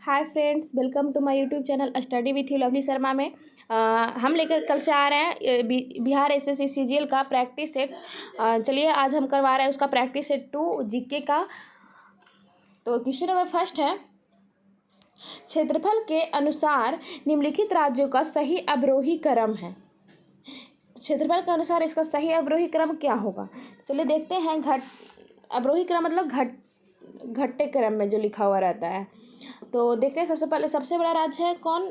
Hi friends, welcome to my YouTube channel study with you Lovely Sharma में हम लेकर कल से आ रहे हैं बिहार एसएससी सीजीएल का प्रैक्टिस सेट। चलिए आज हम करवा रहे हैं उसका प्रैक्टिस सेट 2 जीके का। तो क्वेश्चन नंबर फर्स्ट है, क्षेत्रफल के अनुसार निम्नलिखित राज्यों का सही अवरोही क्रम है। क्षेत्रफल के अनुसार इसका सही अवरोही क्रम क्या होगा? चलिए देखते हैं। अवरोही क्रम मतलब घटते क्रम में जो लिखा हुआ रहता है। तो देखते हैं। सबसे पहले सबसे बड़ा राज्य है कौन?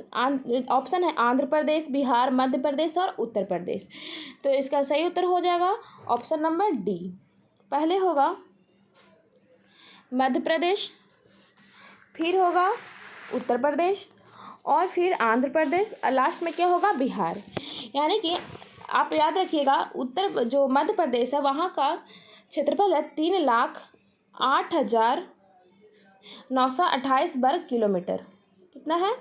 ऑप्शन है आंध्र प्रदेश, बिहार, मध्य प्रदेश और उत्तर प्रदेश। तो इसका सही उत्तर हो जाएगा ऑप्शन नंबर डी। पहले होगा मध्य प्रदेश, फिर होगा उत्तर प्रदेश और फिर आंध्र प्रदेश और लास्ट में क्या होगा? बिहार। यानी कि आप याद रखिएगा, जो मध्य प्रदेश है वहाँ का क्षेत्रफल है 3,08,928 वर्ग किलोमीटर। कितना है?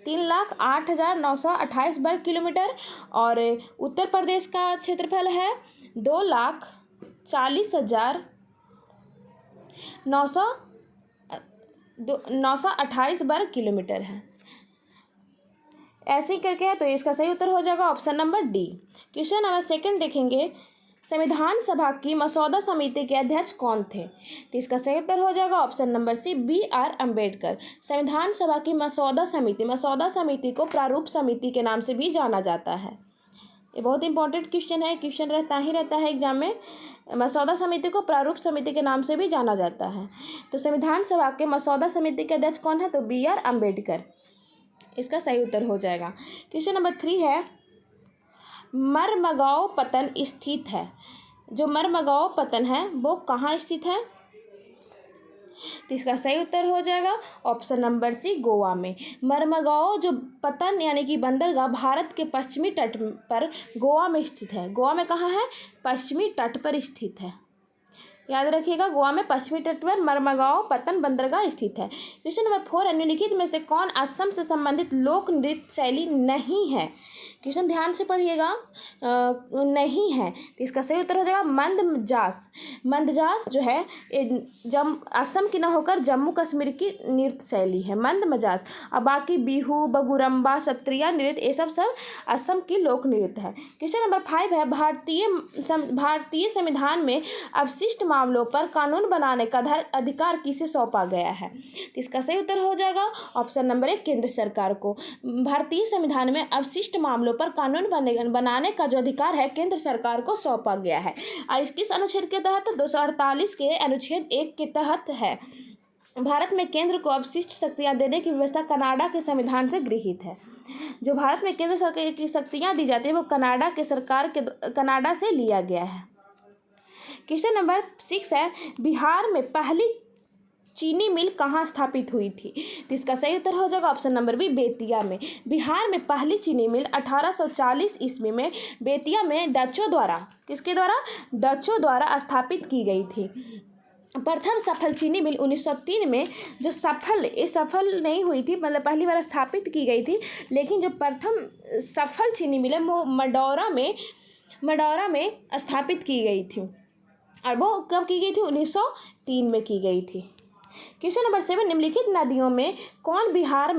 3,08,928 वर्ग किलोमीटर। और उत्तर प्रदेश का क्षेत्रफल है 2,40,928 वर्ग किलोमीटर है। ऐसे ही करके है, तो इसका सही उत्तर हो जाएगा option number D. Question number second देखेंगे, संविधान सभा की मसौदा समिति के अध्यक्ष कौन थे? तो इसका सही उत्तर हो जाएगा option number C, BR Ambedkar. संविधान सभा की मसौदा समिति को प्रारूप समिति के नाम से भी जाना जाता है। ये बहुत इंपॉर्टेंट क्वेश्चन है, क्वेश्चन रहता है एग्जाम में। मसौदा समिति को प्रारूप समिति के नाम से भी जाना जाता है। तो संविधान सभा के मसौदा समिति के अध्यक्ष कौन है? तो BR अम्बेडकर। इसका सही उत्तर हो जाएगा। क्वेश्चन नंबर 3 है, मरमगांव पत्तन स्थित है। जो मरमगांव पत्तन है वो कहाँ स्थित है? तो इसका सही उत्तर हो जाएगा ऑप्शन नंबर सी, गोवा में। मरमगांव जो पत्तन यानी कि बंदरगाह भारत के पश्चिमी तट पर गोवा में स्थित है। गोवा में कहाँ है? पश्चिमी तट पर स्थित है। याद रखिएगा, गोवा में पश्चिमी तट पर मरमगांव पत्तन बंदरगाह स्थित है। क्वेश्चन नंबर 4, निम्नलिखित में से कौन असम से संबंधित लोक नृत्य शैली नहीं है? क्वेश्चन ध्यान से पढ़िएगा, नहीं है। तो इसका सही उत्तर हो जाएगा मंदजास। मंदजास जो है असम की न होकर जम्मू कश्मीर की नृत्य शैली है मंदमजास। और बाकी बिहू, बगुरम्बा, सत्रिया नृत्य ये सब असम की लोक नृत्य है। क्वेश्चन नंबर 5 है, भारतीय संविधान में अवशिष्ट मामलों पर कानून बनाने का अधिकार किसे सौंपा गया है? तो इसका सही उत्तर हो जाएगा ऑप्शन नंबर 1, केंद्र सरकार को। भारतीय संविधान में अवशिष्ट मामलों पर कानून बनाने का जो अधिकार है केंद्र सरकार को सौंपा गया है। और किस अनुच्छेद के तहत? 248 के अनुच्छेद 1 के तहत है। भारत में केंद्र को अवशिष्ट शक्तियां देने की व्यवस्था कनाडा के संविधान से गृहीत है। जो भारत में केंद्र सरकार की शक्तियां दी जाती है वो कनाडा से लिया गया है। क्वेश्चन नंबर 6 है, बिहार में पहली चीनी मिल कहाँ स्थापित हुई थी? तो इसका सही उत्तर हो जाएगा ऑप्शन नंबर बी, बेतिया में। बिहार में पहली चीनी मिल 1840 ईस्वी में बेतिया में डचों द्वारा स्थापित की गई थी। प्रथम सफल चीनी मिल 1903 में जो सफल नहीं हुई थी, मतलब पहली बार स्थापित की गई थी, लेकिन जो प्रथम सफल चीनी मिल है वो मडौरा में स्थापित की गई थी। और वो कब की गई थी? 1903 में की गई थी। क्वेश्चन नंबर 7, निम्नलिखित नदियों में कौन बिहार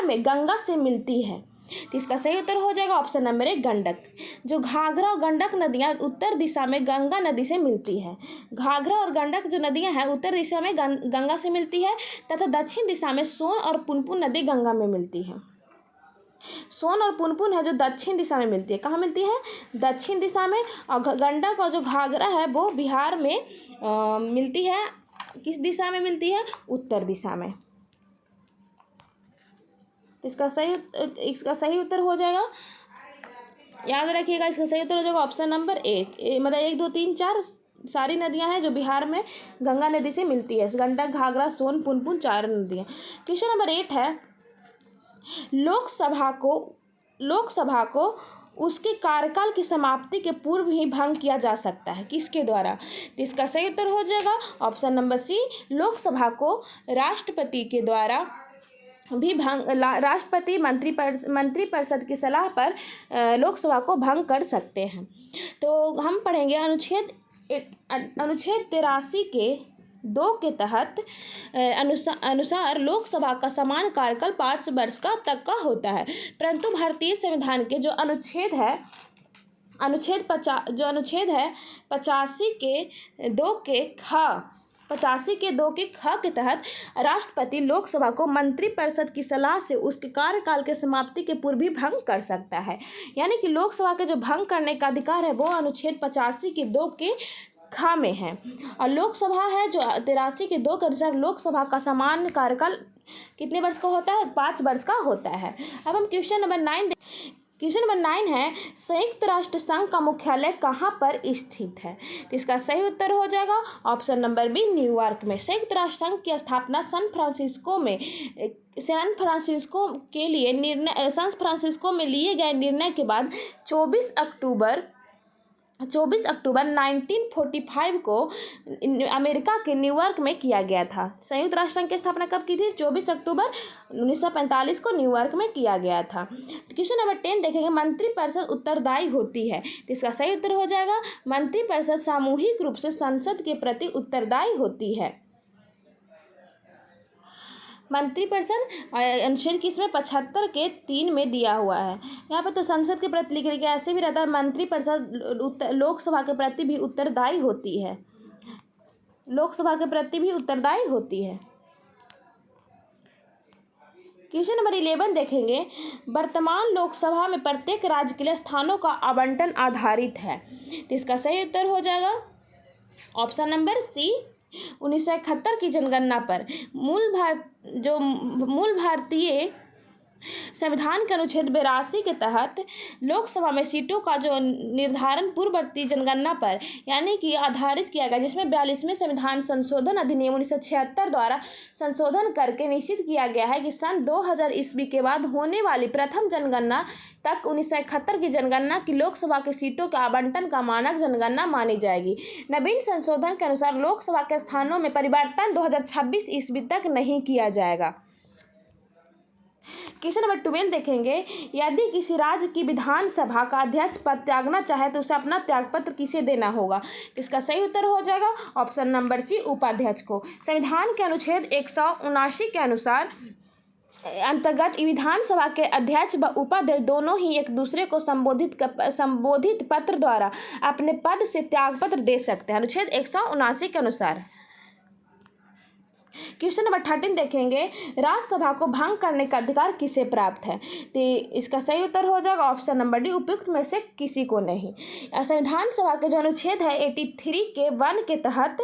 में गंगा से मिलती है? तो इसका सही उत्तर हो जाएगा ऑप्शन नंबर 1, गंडक। जो घाघरा और गंडक नदियां उत्तर दिशा में गंगा नदी से मिलती है। घाघरा और गंडक जो नदियां हैं उत्तर दिशा में गंगा से मिलती है, तथा दक्षिण दिशा में सोन और पुनपुन नदी गंगा में मिलती है। सोन और पुनपुन है जो दक्षिण दिशा में मिलती है। कहाँ मिलती है? दक्षिण दिशा में। और गंडक और जो घाघरा है वो बिहार में मिलती है। किस दिशा में मिलती है? उत्तर दिशा में। तो इसका सही उत्तर हो जाएगा, याद रखिएगा, इसका सही उत्तर हो जाएगा ऑप्शन नंबर 1। मतलब 1, 2, 3, 4 सारी नदियां हैं जो बिहार में गंगा नदी से मिलती है। गंडक, घाघरा, सोन, पुनपुन 4 नदियां। क्वेश्चन नंबर 8 है, लोकसभा को उसके कार्यकाल की समाप्ति के पूर्व ही भंग किया जा सकता है। किसके द्वारा? तो इसका सही उत्तर हो जाएगा ऑप्शन नंबर सी, लोकसभा को राष्ट्रपति के द्वारा भी राष्ट्रपति मंत्री परिषद की सलाह पर लोकसभा को भंग कर सकते हैं। तो हम पढ़ेंगे अनुच्छेद 83 के 2 के तहत अनुसार लोकसभा का समान कार्यकाल 5 वर्ष का तक का होता है। परंतु भारतीय संविधान के जो अनुच्छेद है 85 के 2 के ख के तहत राष्ट्रपति लोकसभा को मंत्रिपरिषद की सलाह से उसके कार्यकाल के समाप्ति के पूर्व भी भंग कर सकता है। यानी कि लोकसभा के जो भंग करने का अधिकार है वो अनुच्छेद 85 के 2 के ख में है। और लोकसभा है जो 83 के 2 के अनुसार लोकसभा का सामान्य कार्यकाल कितने वर्ष का होता है? 5 वर्ष का होता है। अब हम क्वेश्चन नंबर 9 है, संयुक्त राष्ट्र संघ का मुख्यालय कहाँ पर स्थित है? तो इसका सही उत्तर हो जाएगा ऑप्शन नंबर बी, न्यूयॉर्क में। संयुक्त राष्ट्र संघ की स्थापना सैन फ्रांसिस्को में लिए गए निर्णय के बाद 24 अक्टूबर 1945 को अमेरिका के न्यूयॉर्क में किया गया था। संयुक्त राष्ट्र संघ की स्थापना कब की थी? 24 अक्टूबर 1945 को न्यूयॉर्क में किया गया था। क्वेश्चन नंबर 10 देखेंगे, मंत्रिपरिषद उत्तरदायी होती है। तो इसका सही उत्तर हो जाएगा मंत्रिपरिषद सामूहिक रूप से संसद के प्रति उत्तरदायी होती है। मंत्रिपरिषद अनुच्छेद किसमें 75 के 3 में दिया हुआ है। यहाँ पर तो संसद के प्रति लिख लिया, ऐसे भी रहता है मंत्रिपरिषद लोकसभा के प्रति भी उत्तरदायी होती है। क्वेश्चन नंबर 11 देखेंगे, वर्तमान लोकसभा में प्रत्येक राज्य के लिए स्थानों का आवंटन आधारित है। तो इसका सही उत्तर हो जाएगा ऑप्शन नंबर सी, 1971 की जनगणना पर मूल भारतीय संविधान के अनुच्छेद 82 के तहत लोकसभा में सीटों का जो निर्धारण पूर्ववर्ती जनगणना पर यानी कि आधारित किया गया, जिसमें 42वें संविधान संशोधन अधिनियम 1976 द्वारा संशोधन करके निश्चित किया गया है कि सन 2000 ईस्वी के बाद होने वाली प्रथम जनगणना तक 1971 की जनगणना की लोकसभा के सीटों के आवंटन का मानक जनगणना मानी जाएगी। नवीन संशोधन के अनुसार लोकसभा के स्थानों में परिवर्तन 2026 ईस्वी तक नहीं किया जाएगा। क्वेश्चन नंबर 12 देखेंगे, यदि किसी राज्य की विधानसभा का अध्यक्ष पद त्यागना चाहे तो उसे अपना त्यागपत्र किसे देना होगा? इसका सही उत्तर हो जाएगा ऑप्शन नंबर सी, उपाध्यक्ष को। संविधान के अनुच्छेद 179 के अनुसार अंतर्गत विधानसभा के अध्यक्ष व उपाध्यक्ष दोनों ही एक दूसरे को संबोधित पत्र द्वारा अपने पद से त्यागपत्र दे सकते हैं, अनुच्छेद 179 के अनुसार। क्वेश्चन नंबर 13 देखेंगे, राज्यसभा को भंग करने का अधिकार किसे प्राप्त है? तो इसका सही उत्तर हो जाएगा ऑप्शन नंबर डी, उपयुक्त में से किसी को नहीं। संविधान सभा के जो अनुच्छेद है 83 के 1 के तहत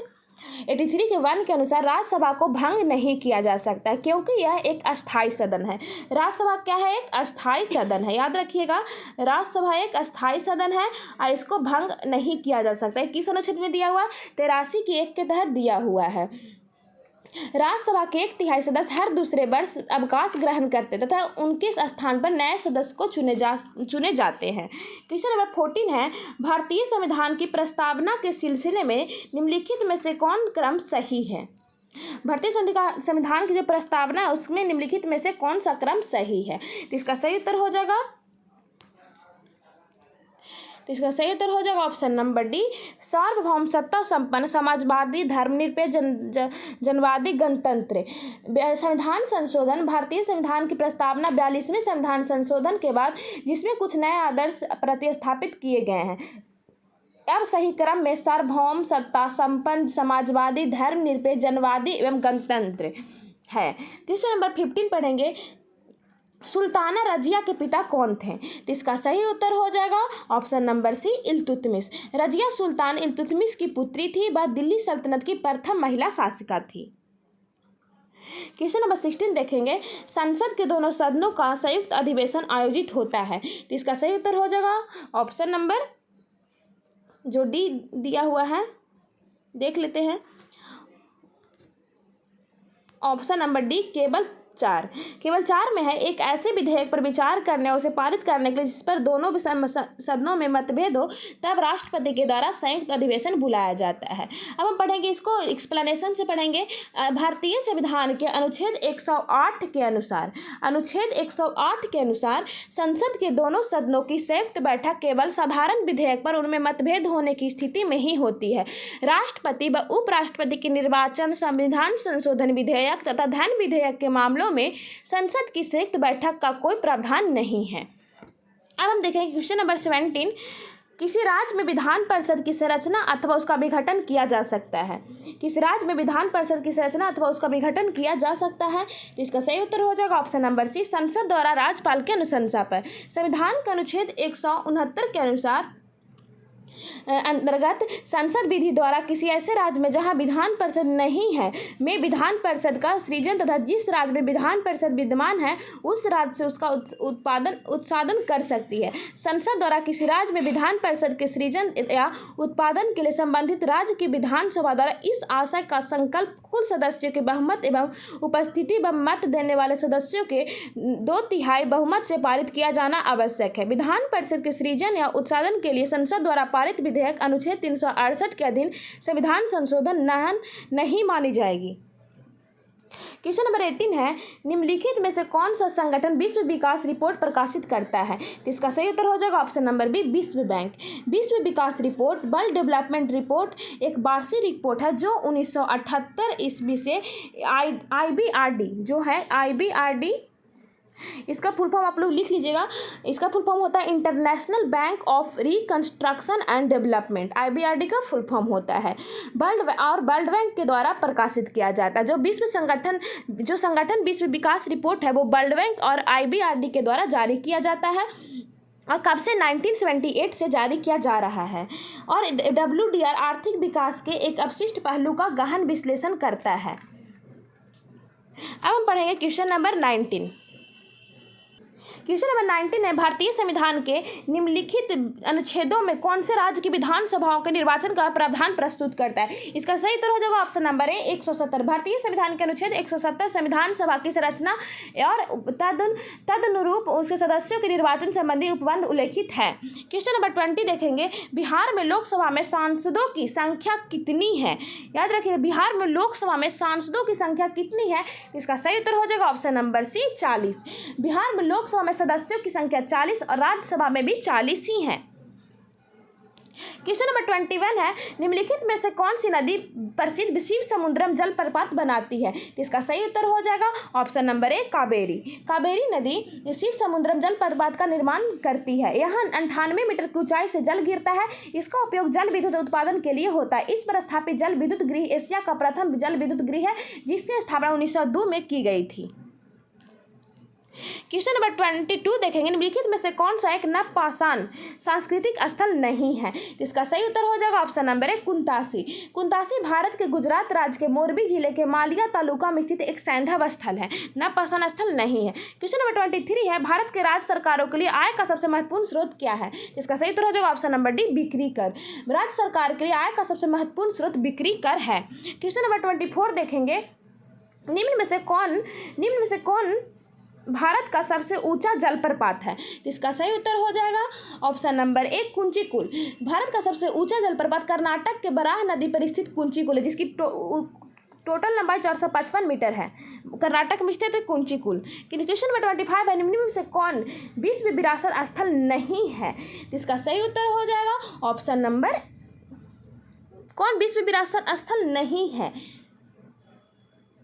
83 के 1 के अनुसार राज्यसभा को भंग नहीं किया जा सकता, क्योंकि यह एक अस्थायी सदन है। राज्यसभा क्या है? एक अस्थायी सदन है, याद रखिएगा। राज्यसभा एक अस्थायी सदन है और इसको भंग नहीं किया जा सकता। किस अनुच्छेद में दिया हुआ है? 83 के 1 के तहत दिया हुआ है। राज्यसभा के 1/3 सदस्य हर दूसरे वर्ष अवकाश ग्रहण करते तथा उनके स्थान पर नए सदस्य को चुने जाते हैं। क्वेश्चन नंबर 14 है, भारतीय संविधान की प्रस्तावना के सिलसिले में निम्नलिखित में से कौन क्रम सही है? भारतीय संविधान की जो प्रस्तावना है उसमें निम्नलिखित में से कौन सा क्रम सही है? तो इसका सही उत्तर हो जाएगा ऑप्शन नंबर डी, सार्वभौम सत्ता संपन्न समाजवादी धर्मनिरपेक्ष जनवादी गणतंत्र। संविधान संशोधन, भारतीय संविधान की प्रस्तावना 42वें संविधान संशोधन के बाद जिसमें कुछ नए आदर्श प्रतिस्थापित किए गए हैं। अब सही क्रम में सार्वभौम सत्ता संपन्न समाजवादी धर्मनिरपेक्ष जनवादी एवं गणतंत्र है। क्वेश्चन नंबर 15 पढ़ेंगे, सुल्ताना रजिया के पिता कौन थे? तो इसका सही उत्तर हो जाएगा option number C, Iltutmish. Razia Sultan Iltutmish की पुत्री थी। वह दिल्ली सल्तनत की प्रथम महिला शासिका थी। क्वेश्चन नंबर 16 देखेंगे, संसद के दोनों सदनों का संयुक्त अधिवेशन आयोजित होता है। तो इसका सही उत्तर हो जाएगा ऑप्शन नंबर जो डी दिया हुआ है, देख लेते हैं। ऑप्शन नंबर डी, केवल 4। केवल 4 में है, एक ऐसे विधेयक पर विचार करने और उसे पारित करने के लिए जिस पर दोनों सदनों में मतभेद हो तब राष्ट्रपति के द्वारा संयुक्त अधिवेशन बुलाया जाता है। अब हम पढ़ेंगे इसको एक्सप्लेनेशन से पढ़ेंगे। भारतीय संविधान के अनुच्छेद 108 के अनुसार संसद के दोनों सदनों की संयुक्त बैठक केवल साधारण विधेयक पर उनमें मतभेद होने की स्थिति में ही होती है। राष्ट्रपति व उपराष्ट्रपति के निर्वाचन, संविधान संशोधन विधेयक तथा धन विधेयक के मामलों में संसद की संयुक्त बैठक का कोई प्रावधान नहीं है। अब हम देखेंगे क्वेश्चन नंबर 17। किसी राज्य में विधान परिषद की संरचना अथवा उसका विघटन किया जा सकता है। किसी राज्य में विधान परिषद की संरचना अथवा उसका विघटन किया जा सकता है, तो इसका सही उत्तर हो जाएगा ऑप्शन नंबर सी, संसद द्वारा राज्यपाल की अनुशंसा पर। संविधान के अनुच्छेद 169 के अनुसार अंतर्गत संसद विधि द्वारा किसी ऐसे राज्य में जहां विधान परिषद नहीं है में विधान परिषद का सृजन तथा जिस राज्य में विधान परिषद विद्यमान है उस राज्य से उसका उत्पादन कर सकती है। संसद द्वारा किसी राज्य में विधान परिषद के सृजन या उत्पादन के लिए संबंधित राज्य की विधानसभा द्वारा इस आशय का संकल्प कुल सदस्यों के बहुमत एवं उपस्थिति व मत देने वाले सदस्यों के 2/3 बहुमत से पारित किया जाना आवश्यक है। विधान परिषद के सृजन या उत्पादन के लिए संसद द्वारा पारित विधेयक अनुच्छेद 368 के अधीन संविधान संशोधन नहीं मानी जाएगी। क्वेश्चन नंबर 18 है, निम्नलिखित में से कौन सा संगठन विश्व विकास रिपोर्ट प्रकाशित करता है? तो इसका सही उत्तर हो जाएगा ऑप्शन नंबर बी, विश्व बैंक। विश्व विकास रिपोर्ट, वर्ल्ड डेवलपमेंट रिपोर्ट एक वार्षिक रिपोर्ट है जो 1978 ईस्वी से IBRD जो है IBRD, इसका फुल फॉर्म आप लोग लिख लीजिएगा। इसका फुल फॉर्म होता है international bank of reconstruction and development, IBRD का फुल फॉर्म होता है। वर्ल्ड बैंक के द्वारा प्रकाशित किया जाता है। जो संगठन विश्व विकास रिपोर्ट है वो वर्ल्ड बैंक और IBRD के द्वारा जारी किया जाता है और कब से 1978 से जारी किया जा रहा है। और WDR आर्थिक विकास के एक अवशिष्ट पहलू का गहन विश्लेषण करता है। अब हम पढ़ेंगे क्वेश्चन नंबर 19। क्वेश्चन नंबर 19 है, भारतीय संविधान के निम्नलिखित अनुच्छेदों में कौन से राज्य की विधानसभाओं के निर्वाचन का प्रावधान प्रस्तुत करता है? इसका सही उत्तर हो जाएगा ऑप्शन नंबर ए, 170। भारतीय संविधान के अनुच्छेद 170 संविधान सभा की संरचना और तदनुरूप उसके सदस्यों के निर्वाचन संबंधी उपबंध उल्लेखित है। क्वेश्चन नंबर 20 देखेंगे, बिहार में लोकसभा में सांसदों की संख्या कितनी है? याद रखिए, बिहार में लोकसभा में सांसदों की संख्या कितनी है? इसका सही उत्तर हो जाएगा ऑप्शन नंबर सी, 40। बिहार में लोकसभा में सदस्यों की संख्या 40 और राज्यसभा में भी 40 ही है। क्वेश्चन नंबर 21 है, निम्नलिखित में से कौन सी नदी प्रसिद्ध शिव समुद्रम जलप्रपात बनाती है? तो इसका सही उत्तर हो जाएगा option number A, Kaveri. Kaveri नदी शिव समुद्रम जलप्रपात का निर्माण करती है। यहाँ 98 मीटर की ऊंचाई से जल गिरता है। इसका उपयोग जल विद्युत उत्पादन के लिए होता है। इस पर स्थापित जल विद्युत गृह एशिया का प्रथम जल विद्युत गृह है जिसकी स्थापना 1902 में की गई थी। क्वेश्चन नंबर 22 देखेंगे, निम्नलिखित में से कौन सा एक नवपाषाण सांस्कृतिक स्थल नहीं है? इसका सही उत्तर हो जाएगा option number A, Kuntasi. Kuntasi Bharat के गुजरात राज्य के मोरबी जिले के मालिया तालुका में स्थित एक सैंधव स्थल है, नवपाषाण स्थल नहीं है। क्वेश्चन नंबर 23 है, भारत के राज्य सरकारों के लिए आय का सबसे महत्वपूर्ण स्रोत क्या है? इसका सही उत्तर हो जाएगा ऑप्शन नंबर डी, बिक्री कर। राज्य सरकार के लिए आय का सबसे महत्वपूर्ण स्रोत बिक्री कर है। क्वेश्चन नंबर 24 देखेंगे, निम्न में से कौन भारत का सबसे ऊंचा जलप्रपात है? इसका सही उत्तर हो जाएगा ऑप्शन नंबर ए, कुंचिकुल। भारत का सबसे ऊंचा जलप्रपात कर्नाटक के बराह नदी पर स्थित कुंचिकुल है जिसकी टोटल लंबाई 455 मीटर है। कर्नाटक में स्थित है कुंचिकुल। क्वेश्चन नंबर 25 है, निम्न में से कौन विश्व विरासत स्थल नहीं है? इसका सही उत्तर हो जाएगा ऑप्शन नंबर, कौन विश्व विरासत स्थल नहीं है?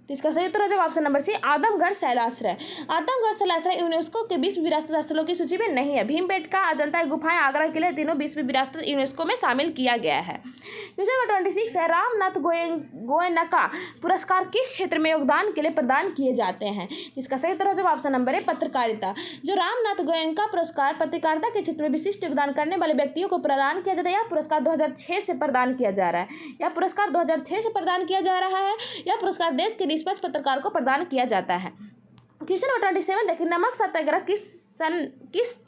तो इसका सही उत्तर हो जाएगा ऑप्शन नंबर सी, आदमगढ़ शैलाश्रय। आदमगढ़ शैलाश्रय यूनेस्को के विश्व विरासत स्थलों की सूची में नहीं है। भीमबेटका, अजंता की गुफाएं, आगरा किले तीनों विश्व विरासत यूनेस्को में शामिल किया गया है। क्वेश्चन नंबर 26 है, रामनाथ गोयनका पुरस्कार किस क्षेत्र में योगदान के लिए प्रदान किए जाते हैं? इसका सही उत्तर हो जाएगा ऑप्शन नंबर ए, पत्रकारिता। जो रामनाथ गोयनका पुरस्कार पत्रकारिता के क्षेत्र में विशिष्ट योगदान करने वाले व्यक्तियों को प्रदान किया जाता है। यह पुरस्कार 2006 से प्रदान किया जा रहा है। यह पुरस्कार 2006 से प्रदान किया जा रहा है। यह पुरस्कार देश के निष्पक्ष पत्रकार को प्रदान किया जाता है। क्वेश्चन नंबर 27 देखिए, नमक सत्याग्रह किस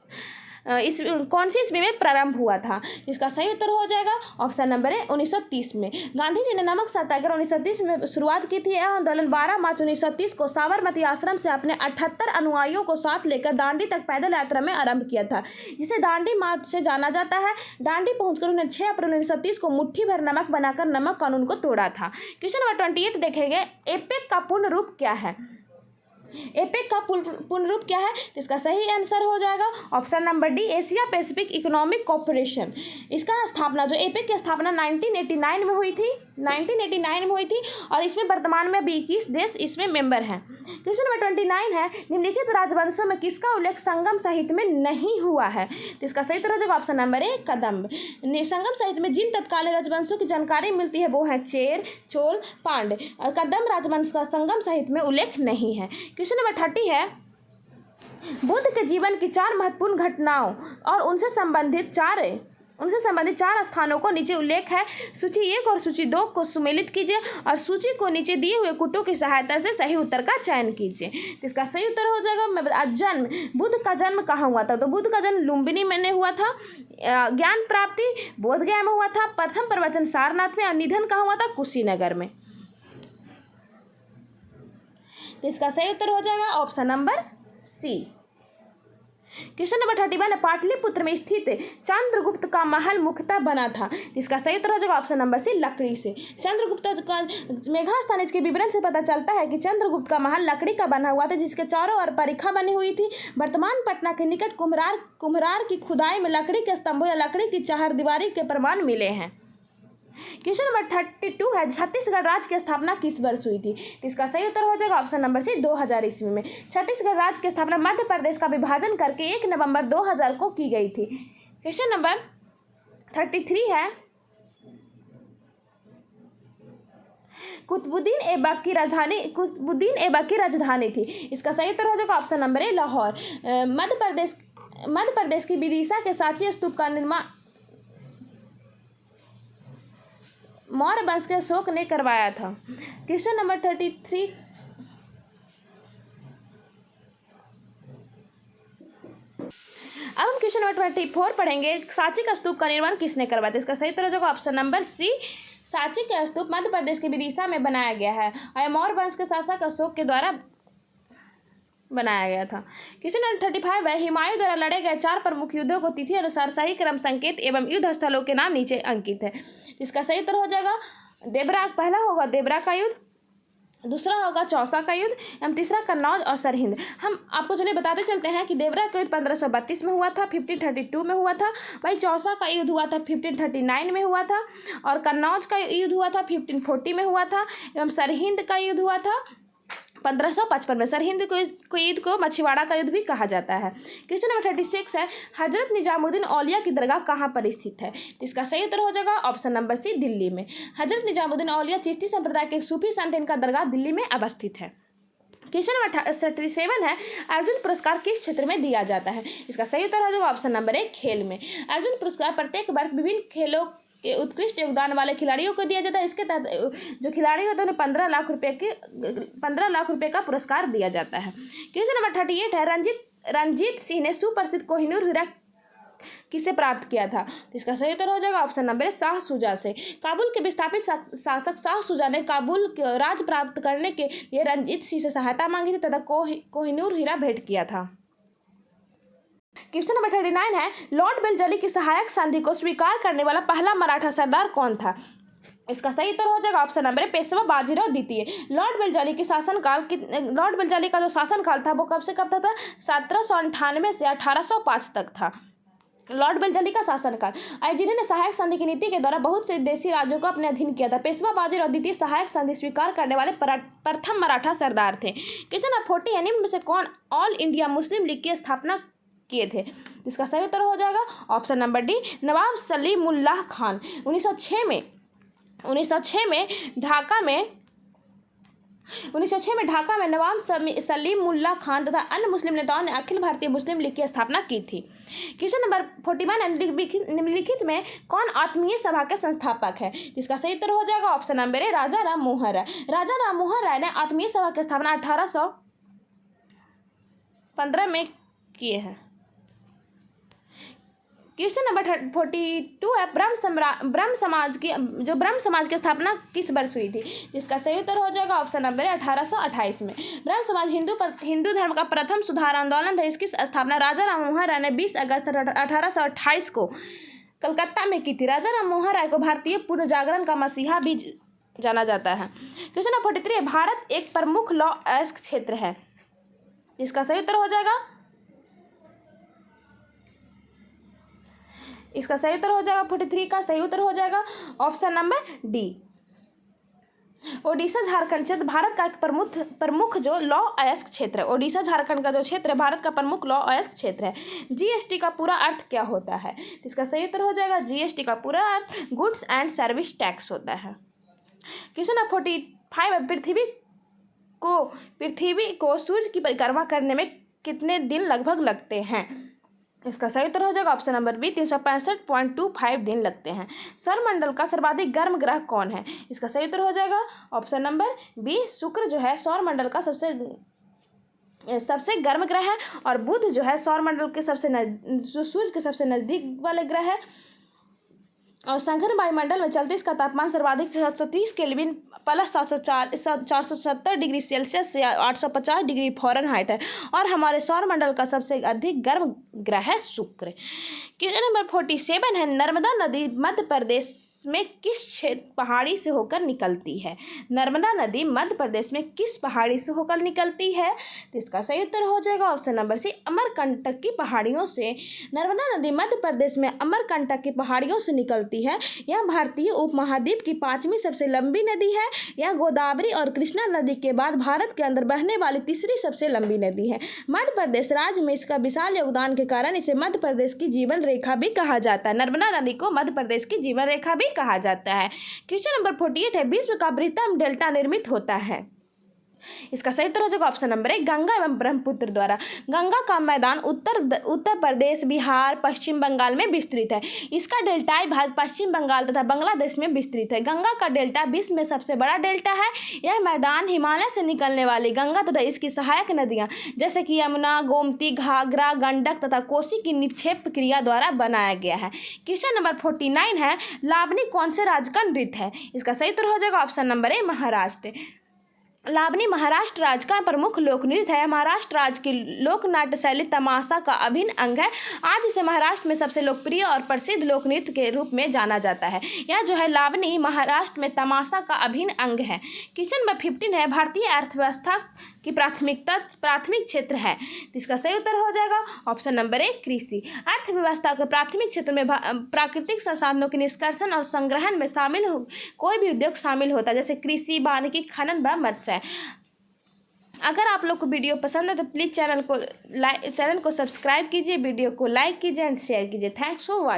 इस कौन सी ईस्वी में प्रारंभ हुआ था? इसका सही उत्तर हो जाएगा ऑप्शन नंबर है 1930 में। गांधी जी ने नमक सत्याग्रह 1930 में शुरुआत की थी। यह आंदोलन 12 मार्च 1930 को साबरमती आश्रम से अपने 78 अनुयायियों को साथ लेकर दांडी तक पैदल यात्रा में आरंभ किया था, जिसे दांडी मार्च से जाना जाता है। दांडी पहुंचकर उन्हें 6 अप्रैल 1930 को मुट्ठी भर नमक बनाकर नमक कानून को तोड़ा था। क्वेश्चन नंबर 28 देखेंगे, एपेक का पूर्ण रूप क्या है? एपेक का पूर्ण रूप क्या है? तो इसका सही आंसर हो जाएगा option number D, Asia Pacific economic corporation. इसका स्थापना, जो एपेक की स्थापना 1989 में हुई थी, 1989 में हुई थी, और इसमें वर्तमान में 21 देश इसमें मेंबर हैं। क्वेश्चन नंबर 29 है, निम्नलिखित राजवंशों में किसका उल्लेख संगम साहित्य में नहीं हुआ है? तो इसका सही उत्तर हो जाएगा ऑप्शन नंबर ए, कदम्ब। संगम साहित्य में जिन तत्कालीन राजवंशों की जानकारी मिलती है वो है चेर, चोल, पांड्य, और कदम्ब राजवंश का संगम साहित्य में उल्लेख नहीं है। क्वेश्चन नंबर 30 है, बुद्ध के जीवन की 4 महत्वपूर्ण घटनाओं और उनसे संबंधित चार स्थानों को नीचे उल्लेख है। सूची 1 और सूची 2 को सुमेलित कीजिए और सूची को नीचे दिए हुए कुटों की सहायता से सही उत्तर का चयन कीजिए। तो इसका सही उत्तर हो जाएगा जन्म, बुद्ध का जन्म कहाँ हुआ था? तो बुद्ध का जन्म लुम्बिनी में हुआ था। ज्ञान प्राप्ति बोधगया में हुआ था। प्रथम प्रवचन सारनाथ में, और निधन कहाँ हुआ था? कुशीनगर में। तो इसका सही उत्तर हो जाएगा option number C. Question number 31 है, पाटलिपुत्र में स्थित चंद्रगुप्त का महल मुख्यतः बना था। इसका सही उत्तर हो जाएगा ऑप्शन नंबर सी, लकड़ी से। चंद्रगुप्त का मेघास्थानीज के विवरण से पता चलता है कि चंद्रगुप्त का महल लकड़ी का बना हुआ था, जिसके चारों ओर परिखा बनी हुई थी। वर्तमान पटना के निकट कुम्हरार की खुदाई में लकड़ी के स्तंभों या लकड़ी की चहारदीवारी के प्रमाण मिले हैं। क्वेश्चन नंबर 32 है, छत्तीसगढ़ राज्य की स्थापना किस वर्ष हुई थी? तो इसका सही उत्तर हो जाएगा ऑप्शन नंबर सी, 2000 ईस्वी में। छत्तीसगढ़ राज्य की स्थापना मध्य प्रदेश का विभाजन करके 1 नवंबर 2000 को की गई थी। क्वेश्चन नंबर 33 है, कुतुबुद्दीन ऐबक की राजधानी थी। इसका सही उत्तर हो जाएगा option number A, Lahore. Madhya Pradesh की विदिशा के सांची स्तूप का निर्माण मौर्य वंश के अशोक ने करवाया था। क्वेश्चन नंबर 33 अब हम क्वेश्चन नंबर 24 पढ़ेंगे, सांची का स्तूप का निर्माण किसने करवाया था? इसका सही उत्तर हो जाएगा ऑप्शन नंबर सी, सांची का स्तूप मध्य प्रदेश के विदिशा में बनाया गया है और मौर्य वंश के शासक अशोक के द्वारा बनाया गया था। क्वेश्चन नंबर 35 है, हुमायूं द्वारा लड़े गए 4 प्रमुख युद्धों को तिथि अनुसार सही क्रम संकेत एवं युद्ध स्थलों के नाम नीचे अंकित है। इसका सही उत्तर हो जाएगा देवरा, पहला होगा देवरा का युद्ध, दूसरा होगा चौसा का युद्ध एवं तीसरा कन्नौज और सरहिंद। हम आपको चलिए बताते चलते हैं कि देवरा का युद्ध 1532 में हुआ था, 1532 में हुआ था। भाई चौसा का युद्ध हुआ था 1539 में हुआ था, और कन्नौज का युद्ध हुआ था 1540 में हुआ था, एवं सरहिंद का युद्ध हुआ था 1555 में। सरहिंद को युद्ध को मछुआरा का युद्ध भी कहा जाता है। क्वेश्चन नंबर 36 है, हजरत निजामुद्दीन औलिया की दरगाह कहाँ पर स्थित है? इसका सही उत्तर हो जाएगा ऑप्शन नंबर सी, दिल्ली में। हजरत निजामुद्दीन औलिया चिश्ती संप्रदाय के सूफी संत, इनका दरगाह दिल्ली में अवस्थित है। क्वेश्चन नंबर 37 है, अर्जुन पुरस्कार किस क्षेत्र में दिया जाता है? इसका सही उत्तर हो जाएगा ऑप्शन नंबर ए, खेल में। अर्जुन पुरस्कार प्रत्येक वर्ष विभिन्न खेलों के उत्कृष्ट योगदान वाले खिलाड़ियों को दिया जाता है। इसके तहत जो खिलाड़ी होते हैं उन्हें 15 लाख रुपए का पुरस्कार दिया जाता है। क्वेश्चन नंबर 38 है, रंजीत सिंह ने सुप्रसिद्ध कोहिनूर हीरा किसे प्राप्त किया था? तो इसका सही उत्तर हो जाएगा ऑप्शन नंबर शाह शुजा से। काबुल के विस्थापित शासक शाह शुजा ने काबुल राज प्राप्त करने के लिए रंजीत सिंह से सहायता मांगी थी तथा कोहिनूर हीरा भेंट किया था। क्वेश्चन नंबर 39 है, लॉर्ड बेलजली की सहायक संधि को स्वीकार करने वाला पहला मराठा सरदार कौन था? इसका सही उत्तर हो जाएगा option number A, Peshwa Bajirao द्वितीय। लॉर्ड बेलजली का जो शासनकाल था वो कब से कब तक था? 1798 से 1805 तक था लॉर्ड बेलजली का शासनकाल। जिन्होंने सहायक संधि की नीति के द्वारा बहुत से देशी राज्यों को अपने अधीन किया था। पेशवा बाजीराव द्वितीय सहायक संधि स्वीकार करने वाले प्रथम मराठा सरदार थे। क्वेश्चन नंबर 40 है, निम्न में से कौन ऑल इंडिया मुस्लिम लीग की स्थापना किए थे? इसका सही उत्तर हो जाएगा ऑप्शन नंबर डी, नवाब सलीमुल्लाह खान। 1906 में ढाका में नवाब सलीमुल्लाह खान तथा अन्य मुस्लिम नेताओं ने अखिल भारतीय मुस्लिम लीग की स्थापना की थी। क्वेश्चन नंबर 41, निम्नलिखित में कौन आत्मीय सभा के संस्थापक है? जिसका सही उत्तर हो जाएगा ऑप्शन नंबर ए, राजा राम मोहन राय। राजा राम मोहन राय ने आत्मीय सभा की स्थापना 1815 में किए हैं। क्वेश्चन नंबर 42 है ब्रह्म समाज की स्थापना किस वर्ष हुई थी, जिसका सही उत्तर हो जाएगा ऑप्शन नंबर 1828 में। ब्रह्म समाज हिंदू धर्म का प्रथम सुधार आंदोलन था। इसकी स्थापना राजा राम मोहन राय ने 20 अगस्त 1828 को कलकत्ता में की थी। राजा राम मोहन राय को भारतीय पुनर्जागरण का मसीहा भी जाना जाता है। क्वेश्चन नंबर 43, भारत एक प्रमुख लौ अयस्क क्षेत्र है, जिसका सही उत्तर हो जाएगा, इसका सही उत्तर हो जाएगा 43 का सही उत्तर हो जाएगा option number D. Odisha Jharkhand क्षेत्र भारत का एक प्रमुख जो लौ अयस्क क्षेत्र है। ओडिशा झारखंड का जो क्षेत्र है भारत का प्रमुख लौ अयस्क क्षेत्र है। जीएसटी का पूरा अर्थ क्या होता है, इसका सही उत्तर हो जाएगा जीएसटी का पूरा अर्थ गुड्स एंड सर्विस टैक्स होता है। क्वेश्चन नंबर 45 है, पृथ्वी को सूर्य की परिक्रमा करने में कितने दिन लगभग लगते हैं, इसका सही उत्तर हो जाएगा ऑप्शन नंबर बी 365.25 दिन लगते हैं। सौरमंडल का सर्वाधिक गर्म ग्रह कौन है, इसका सही उत्तर हो जाएगा ऑप्शन नंबर बी शुक्र जो है सौरमंडल का सबसे गर्म ग्रह है, और बुध जो है सौरमंडल के सूर्य के सबसे नजदीक वाले ग्रह है। और संघन वायुमंडल में चलते इसका तापमान सर्वाधिक 730 केल्विन प्लस 470 डिग्री सेल्सियस से 850 डिग्री फ़ारेनहाइट है, और हमारे सौरमंडल का सबसे अधिक गर्म ग्रह है शुक्र। क्वेश्चन नंबर 47 है, नर्मदा नदी मध्य प्रदेश में किस पहाड़ी से होकर निकलती है, नर्मदा नदी मध्य प्रदेश में किस पहाड़ी से होकर निकलती है, तो इसका सही उत्तर हो जाएगा ऑप्शन नंबर सी अमरकंटक की पहाड़ियों से। नर्मदा नदी मध्य प्रदेश में अमरकंटक की पहाड़ियों से निकलती है। यह भारतीय उपमहाद्वीप की 5वीं सबसे लंबी नदी है। यह गोदावरी और कृष्णा नदी के बाद भारत के अंदर बहने वाली तीसरी सबसे लंबी नदी है। मध्य प्रदेश राज्य में इसका विशाल योगदान के कारण इसे मध्य प्रदेश की जीवन रेखा भी कहा जाता है। नर्मदा नदी को मध्य प्रदेश की जीवन रेखा भी कहा जाता है। क्वेश्चन नंबर 48 है, विश्व का बृहत्तम डेल्टा निर्मित होता है, इसका सही उत्तर हो जाएगा ऑप्शन नंबर 1 गंगा एवं ब्रह्मपुत्र द्वारा। गंगा का मैदान उत्तर प्रदेश, बिहार, पश्चिम बंगाल में विस्तृत है। इसका डेल्टाई भाग पश्चिम बंगाल तथा बांग्लादेश में विस्तृत है। गंगा का डेल्टा विश्व में सबसे बड़ा डेल्टा है। यह मैदान हिमालय से निकलने वाली गंगा तथा इसकी सहायक नदियां जैसे कि यमुना, गोमती, घाघरा, गंडक तथा कोसी की निक्षेप क्रिया द्वारा बनाया गया है। क्वेश्चन नंबर 49 है, लावनी कौन से राज्य का नृत्य है, इसका सही उत्तर हो जाएगा option number A Maharashtra. Lavani Maharashtra राज्य का प्रमुख लोक नृत्य है। महाराष्ट्र राज्य की लोक नाट्य शैली तमाशा का अभिन्न अंग है। आज इसे महाराष्ट्र में सबसे लोकप्रिय और प्रसिद्ध लोक नृत्य के रूप में जाना जाता है। यह जो है लावनी महाराष्ट्र में तमाशा का अभिन्न अंग है। क्वेश्चन नंबर 15 है, भारतीय अर्थव्यवस्था की प्राथमिक क्षेत्र है, इसका सही उत्तर हो जाएगा ऑप्शन नंबर 1 कृषि। अर्थव्यवस्था के प्राथमिक क्षेत्र में प्राकृतिक संसाधनों के निष्कर्षण और संग्रहण में कोई भी उद्योग शामिल होता है, जैसे कृषि, वानिकी, खनन व मत्स्य। अगर आप लोग को वीडियो पसंद है तो प्लीज़ चैनल को सब्सक्राइब कीजिए, वीडियो को लाइक कीजिए एंड शेयर कीजिए। Thanks for watching.